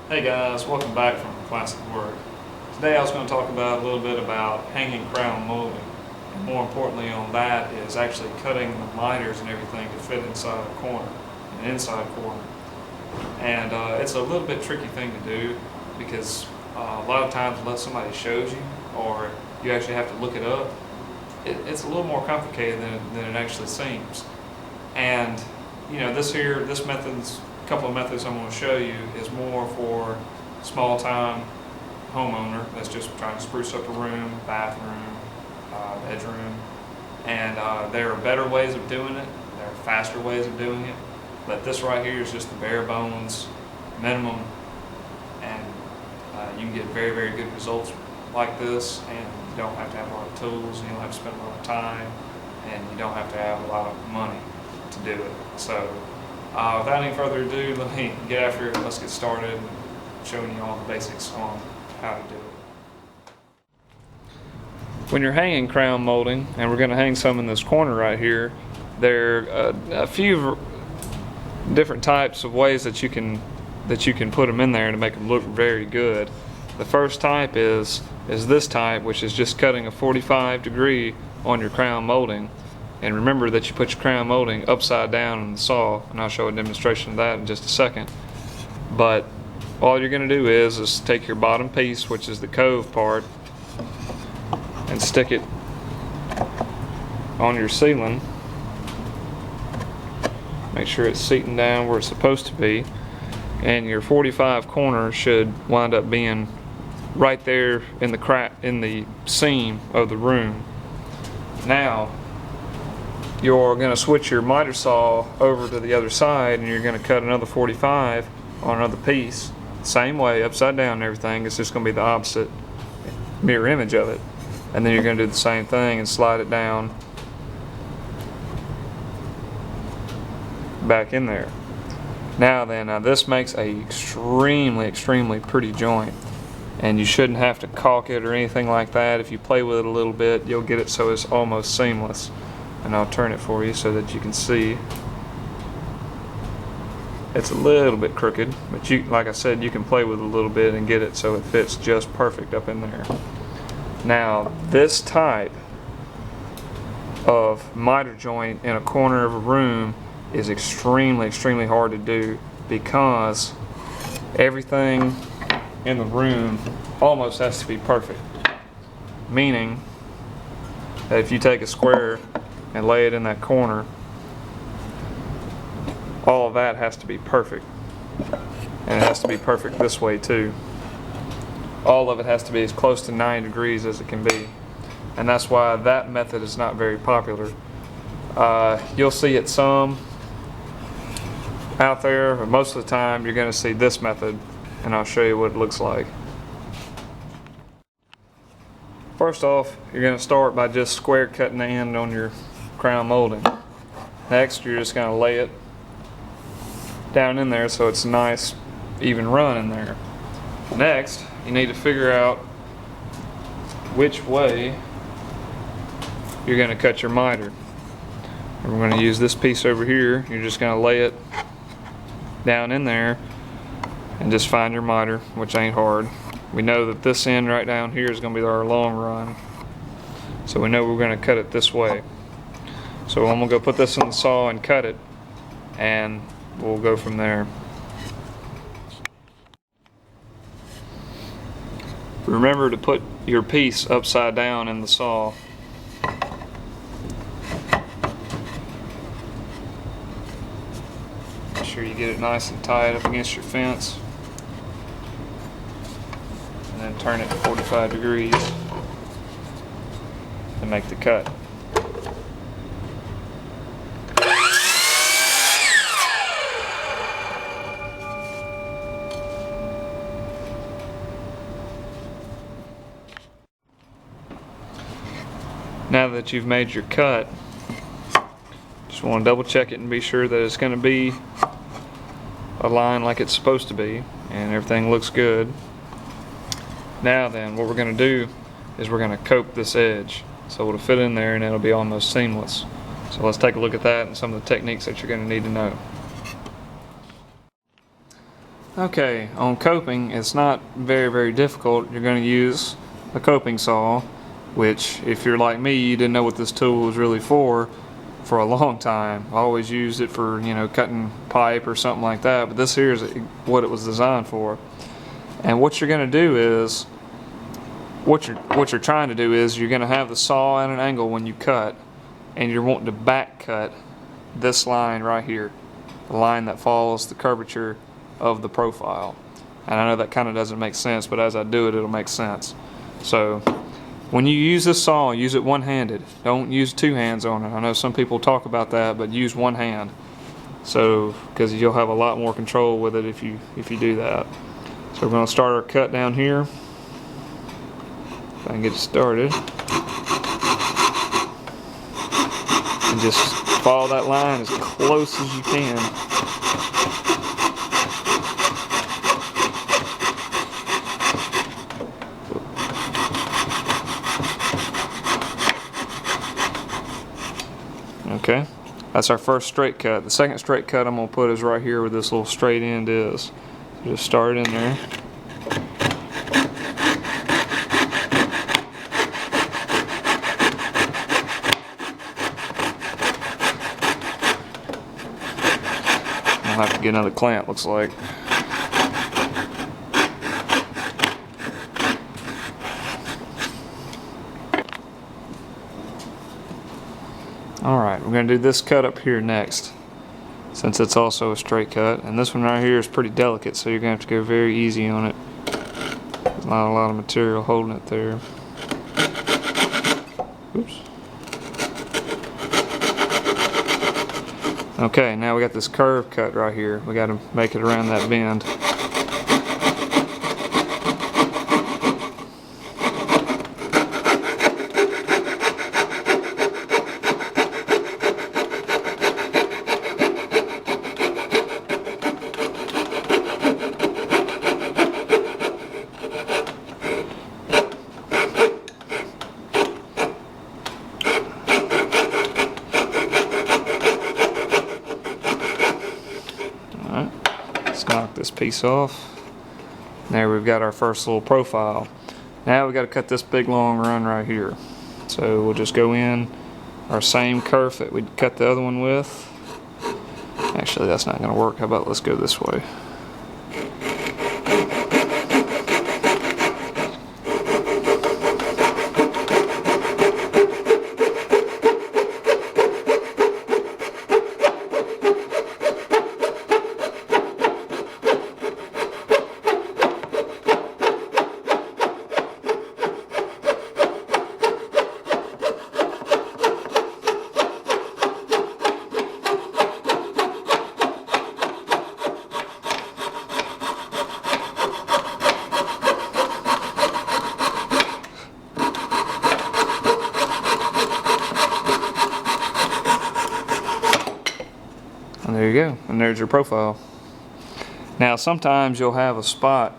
Hey guys, welcome back from Classic Work. Today I was going to talk about a little bit about hanging crown molding. And more importantly on that is actually cutting the miters and everything to fit inside a corner, an inside corner. And it's a little bit tricky thing to do because a lot of times unless somebody shows you or you actually have to look it up, it's a little more complicated than it actually seems. And you know, this method's couple of methods I'm going to show you is more for small time homeowner that's just trying to spruce up a room, bathroom, bedroom, and there are better ways of doing it, there are faster ways of doing it, but this right here is just the bare bones minimum, and you can get very good results like this, and you don't have to have a lot of tools, you don't have to spend a lot of time, and you don't have to have a lot of money to do it. So without any further ado, let me get after it. Let's get started and showing you all the basics on how to do it. When you're hanging crown molding, and we're going to hang some in this corner right here, there are a few different types of ways that you can put them in there to make them look very good. The first type is this type, which is just cutting a 45 degree on your crown molding. And remember that you put your crown molding upside down in the saw, and I'll show a demonstration of that in just a second. But all you're going to do is take your bottom piece, which is the cove part, and stick it on your ceiling. Make sure it's seating down where it's supposed to be, and your 45 corner should wind up being right there in the crack in the seam of the room. Now you're going to switch your miter saw over to the other side, and you're going to cut another 45 on another piece, same way, upside down and everything. It's just going to be the opposite mirror image of it, and then you're going to do the same thing and slide it down back in there. Now this makes a extremely pretty joint, and you shouldn't have to caulk it or anything like that. If you play with it a little bit, you'll get it so it's almost seamless. And I'll turn it for you so that you can see. It's a little bit crooked, but like I said, you can play with it a little bit and get it so it fits just perfect up in there. Now, this type of miter joint in a corner of a room is extremely hard to do because everything in the room almost has to be perfect. Meaning that if you take a square and lay it in that corner, all of that has to be perfect, and it has to be perfect this way too. All of it has to be as close to 90 degrees as it can be, and that's why that method is not very popular. You'll see it some out there, but most of the time you're going to see this method, and I'll show you what it looks like. First off, you're going to start by just square cutting the end on your crown molding. Next, you're just going to lay it down in there so it's a nice even run in there. Next, you need to figure out which way you're going to cut your miter. And we're going to use this piece over here. You're just going to lay it down in there and just find your miter, which ain't hard. We know that this end right down here is going to be our long run, so we know we're going to cut it this way. So I'm going to go put this in the saw and cut it, and we'll go from there. Remember to put your piece upside down in the saw. Make sure you get it nice and tight up against your fence, and then turn it 45 degrees to make the cut. Now that you've made your cut, just want to double check it and be sure that it's going to be a line like it's supposed to be, and everything looks good. Now then, what we're going to do is we're going to cope this edge so it'll fit in there and it'll be almost seamless. So let's take a look at that and some of the techniques that you're going to need to know. Okay, on coping, it's not very difficult. You're going to use a coping saw, which if you're like me, you didn't know what this tool was really for a long time. I always used it for, you know, cutting pipe or something like that, but this here is what it was designed for. And what you're going to do is, what you're trying to do is you're going to have the saw at an angle when you cut, and you're wanting to back cut this line right here, the line that follows the curvature of the profile. And I know that kind of doesn't make sense, but as I do it, it'll make sense. So when you use this saw, use it one-handed. Don't use two hands on it. I know some people talk about that, but use one hand. So, because you'll have a lot more control with it if you do that. So we're going to start our cut down here. If I can get it started. And just follow that line as close as you can. Okay, that's our first straight cut. The second straight cut I'm going to put is right here where this little straight end is. So just start in there. I'll have to get another clamp, looks like. Alright, we're going to do this cut up here next, since it's also a straight cut. And this one right here is pretty delicate, so you're going to have to go very easy on it. There's not a lot of material holding it there. Oops. Okay, now we got this curve cut right here. We got to make it around that bend. Knock this piece off. There we've got our first little profile. Now we got to cut this big long run right here. So we'll just go in our same kerf that we cut the other one with. Actually, that's not going to work. How about let's go this way. And there you go, and there's your profile. Now sometimes you'll have a spot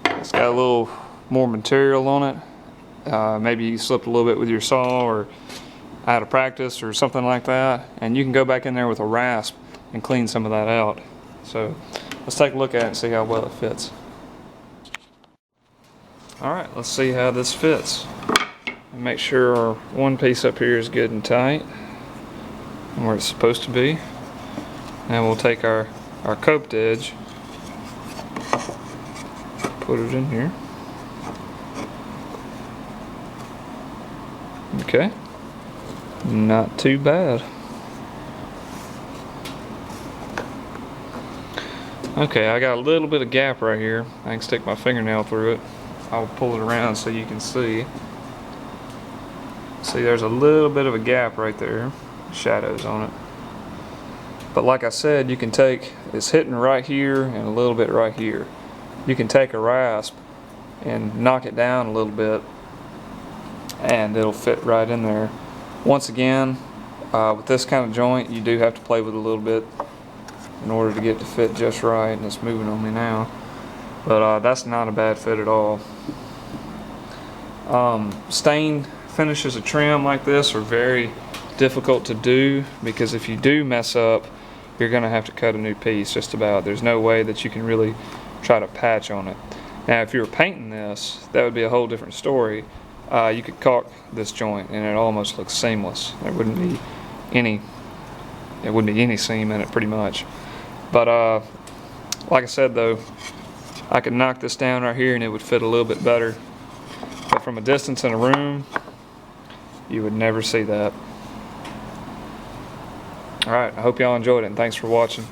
that's got a little more material on it. Maybe you slipped a little bit with your saw or out of practice or something like that, and you can go back in there with a rasp and clean some of that out. So let's take a look at it and see how well it fits. Alright, let's see how this fits. And make sure our one piece up here is good and tight and where it's supposed to be. Now we'll take our coped edge, put it in here. Okay, not too bad. Okay, I got a little bit of gap right here. I can stick my fingernail through it. I'll pull it around so you can see. See, there's a little bit of a gap right there, shadows on it. But like I said, you can take, it's hitting right here and a little bit right here. You can take a rasp and knock it down a little bit and it'll fit right in there. Once again, with this kind of joint, you do have to play with it a little bit in order to get it to fit just right, and it's moving on me now. But that's not a bad fit at all. Stain finishes of trim like this are very difficult to do, because if you do mess up, you're gonna have to cut a new piece just about. There's no way that you can really try to patch on it. Now if you were painting this, that would be a whole different story. You could caulk this joint and it almost looks seamless. There wouldn't be any seam in it pretty much. But like I said though, I could knock this down right here and it would fit a little bit better. But from a distance in a room, you would never see that. Alright, I hope y'all enjoyed it and thanks for watching.